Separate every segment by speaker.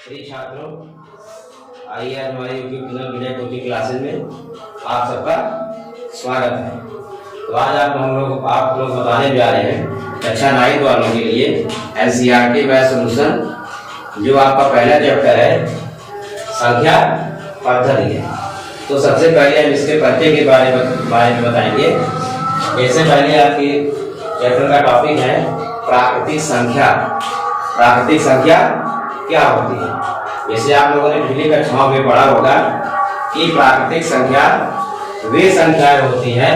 Speaker 1: प्रिय छात्रों, आइए आज हमारे यूट्यूब चैनल विजय कोचिंग क्लासेज में आप सबका स्वागत है। तो आज आप लोग बताने जा रहे हैं कक्षा 9 वालों के लिए एनसीईआरटी मैथ सॉल्यूशन, जो आपका पहला चैप्टर है संख्या पद्धति है। तो सबसे पहले हम इसके पढ़ने के बारे में बताएंगे। इससे पहले आपके चैप्टर का टॉपिक है प्राकृतिक संख्या। प्राकृतिक संख्या क्या होती है? जैसे आप लोगों ने पिछली कक्षाओं में पढ़ा होगा कि प्राकृतिक संख्या वे संख्याएं होती हैं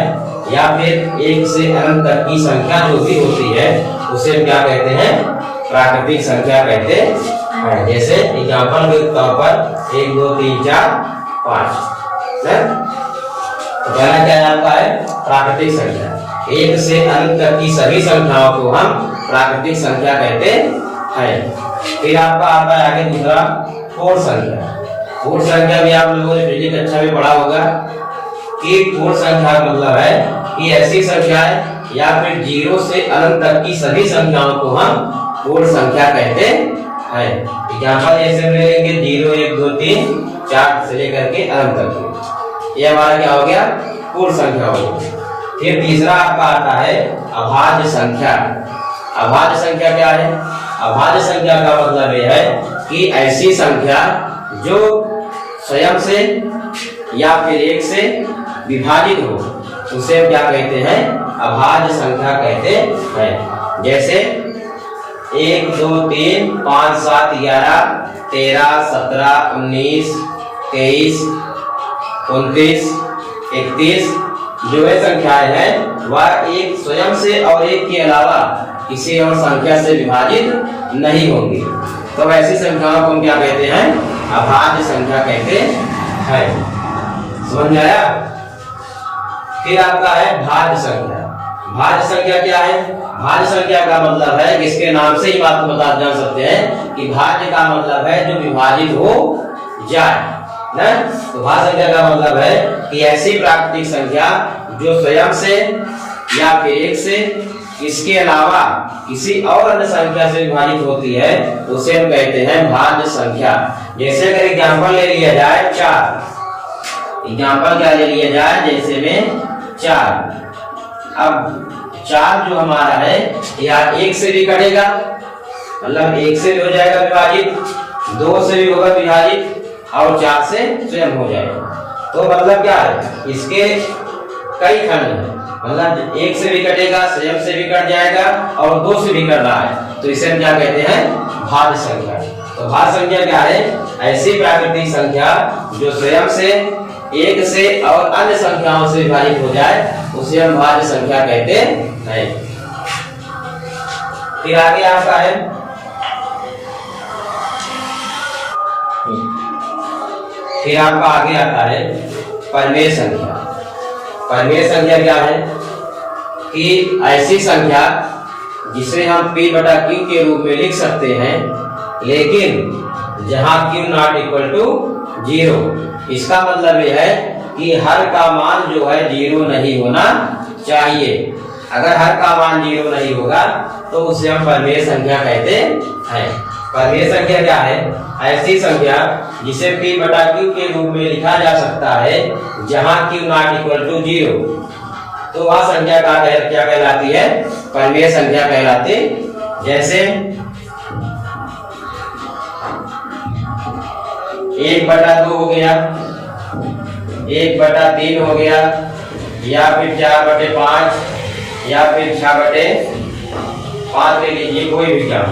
Speaker 1: या फिर एक से अनंत तक की संख्या जो भी होती है उसे हम क्या कहते हैं? प्राकृतिक संख्या कहते हैं। जैसे एग्जाम्पल के तौर पर 1 2 3 4 5 तो पहला क्या आपका है? प्राकृतिक संख्या। एक से अनंत तक की सभी संख्याओं को हम प्राकृतिक संख्या कहते हैं। फिर आपका आता है आगे दूसरा पूर्ण संख्या। पूर्ण संख्या भी आप लोगों ने पिछली कक्षा में पढ़ा होगा कि पूर्ण संख्या का मतलब है कि ऐसी संख्याएं या फिर 0 से अनंत तक की सभी संख्याओं को हम पूर्ण संख्या कहते हैं। एग्जांपल जैसे लेंगे 0 1 2 3 4 से लेकर के अनंत तक, ये हमारा क्या हो गया? पूर्ण संख्या हो गई। फिर तीसरा आपका आता है अभाज्य संख्या। अभाज्य संख्या क्या है? अभाज्य संख्या का मतलब यह है कि ऐसी संख्या जो स्वयं से या फिर 1 से विभाजित हो उसे हम क्या कहते हैं? अभाज्य संख्या कहते हैं। जैसे 1 2 3 5 7 11 13 17 19 23 29 31 जो है संख्याएं हैं वह एक स्वयं से और एक के अलावा किसी और संख्या से विभाजित नहीं होंगी। तो ऐसी संख्याओं को हम क्या कहते हैं? अभाज्य संख्या कहते हैं। समझ आया? फिर आपका है भाज्य संख्या। भाज्य संख्या क्या है? भाज्य संख्या का मतलब है, इसके नाम से ही बात को जान सकते हैं कि भाज्य का मतलब है जो विभाजित हो जाए ना। तो भाज्य संख्या का मतलब है कि ऐसी प्राकृतिक संख्या जो स्वयं से या फिर 1 से इसके अलावा किसी और अन्य संख्या से विभाजित होती है उसे हम कहते हैं भाज्य संख्या। जैसे अगर एग्जाम्पल ले लिया जाए 4, एग्जाम्पल क्या ले लिया जाए? जैसे में 4। अब 4 जो हमारा है यह 1 से भी कटेगा, मतलब 1 से भी हो जाएगा विभाजित, 2 से भी होगा विभाजित और 4 से स्वयं हो जाएगा। तो मतलब क्या है? इसके कई खंड हैं, मतलब 1 से भी कटेगा, स्वयं से भी कट जाएगा और 2 से भी कट रहा है, तो इसे हम क्या कहते हैं? भाज्य संख्या। तो भाज्य संख्या क्या है? ऐसी प्राकृतिक संख्या जो स्वयं से 1 से और अन्य संख्याओं से विभाजित हो जाए उसे हम भाज्य संख्या कहते हैं। फिर आगे आपका है फिर आपका आगे आता है परिमेय संख्या। परिमेय संख्या क्या है? कि ऐसी संख्या जिसे हम p/q के रूप में लिख सकते हैं, लेकिन जहां q ≠ 0। इसका मतलब यह है कि हर का मान जो है 0 नहीं होना चाहिए। अगर हर का मान 0 नहीं होगा तो उसे हम परिमेय संख्या कहते हैं। परिमेय संख्या क्या है? ऐसी संख्या जिसे p/q के रूप में लिखा जा सकता है जहां q ≠ 0, तो वह संख्या क्या कहलाती है? परिमेय संख्या कहलाती। जैसे 1/2 हो गया, 1/3 हो गया, या फिर 4/5 या फिर 6/5 ले लीजिए, कोई भी क्या।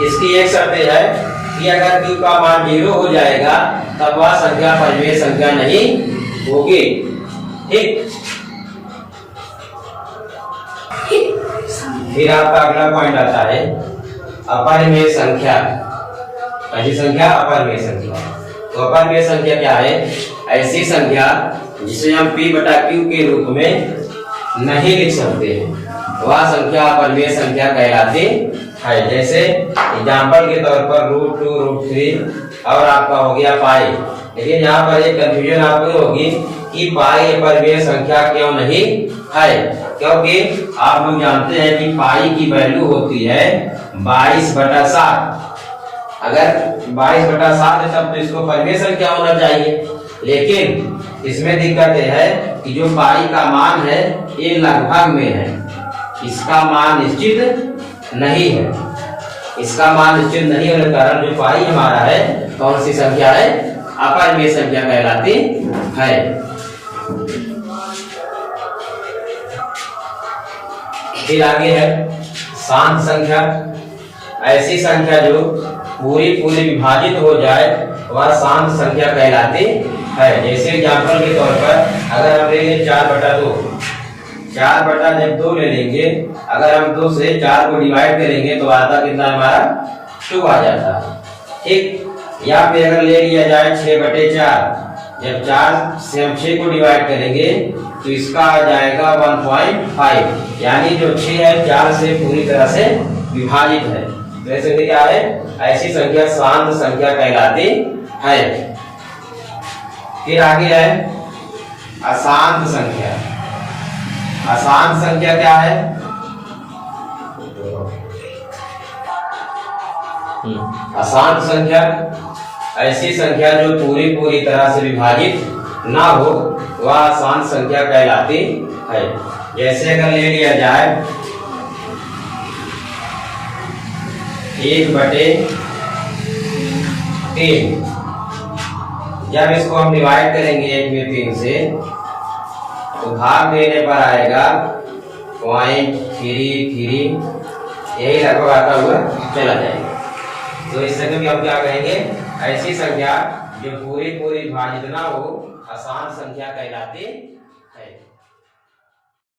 Speaker 1: इसकी एक शर्त है कि अगर q का मान 0 हो जाएगा तब वह संख्या परिमेय संख्या नहीं होगी। ठीक। फिर आपका अगला पॉइंट आता है अपरिमेय संख्या। ऐसी संख्या अपरिमेय संख्या। तो अपरिमेय संख्या क्या है? ऐसी संख्या जिसे हम p/q के रूप में नहीं लिख सकते हैं, वह संख्या अपरिमेय संख्या कहलाती है। जैसे एग्जाम्पल के तौर पर √2 √3 और आपका हो गया पाई। लेकिन यहाँ पर एक कंफ्यूजन आपको होगी कि पाई अपरिमेय संख्या क्यों नहीं है? क्योंकि आप लोग जानते हैं कि पाई की वैल्यू होती है 22/7। अगर 22/7 है तब तो इसको परिमेय संख्या होना चाहिए, लेकिन इसमें दिक्कत यह है कि जो पाई का मान है ये लगभग में है, इसका मान निश्चित नहीं है। इसका मान निश्चित नहीं होने के कारण जो पाई हमारा है कौन सी संख्या है, अपरिमेय संख्या कहलाती है। फिर आगे है शांत संख्या। ऐसी संख्या जो पूरी विभाजित हो जाए वह शांत संख्या कहलाती है। जैसे एग्जाम्पल के तौर पर अगर हम ले लें 4/2, 4/2 ले लेंगे, अगर हम 2 से 4 को डिवाइड करेंगे तो आता कितना हमारा 2 आ जाता है। ठीक, या फिर अगर ले लिया जाए 6/4, जब 4 से हम 6 को डिवाइड करेंगे तो इसका आ जाएगा 1.5, यानी जो 6 है 4 से पूरी तरह से विभाजित है। तो ऐसे क्या है, ऐसी संख्या शांत संख्या कहलाती है। फिर आगे है अशांत संख्या। अशांत संख्या क्या है, अशांत संख्या ऐसी संख्या जो पूरी तरह से विभाजित ना हो वह अशांत संख्या कहलाती है। जैसे अगर ले लिया जाए 1/3, जब इसको हम डिवाइड करेंगे 1 में 3 से तो भाग देने पर आएगा 0.33, यही लगभग आता हुआ चला जाएगा। तो इस संख्या में हम क्या कहेंगे, ऐसी संख्या जो पूरी विभाजित ना हो अशांत संख्या कहलाती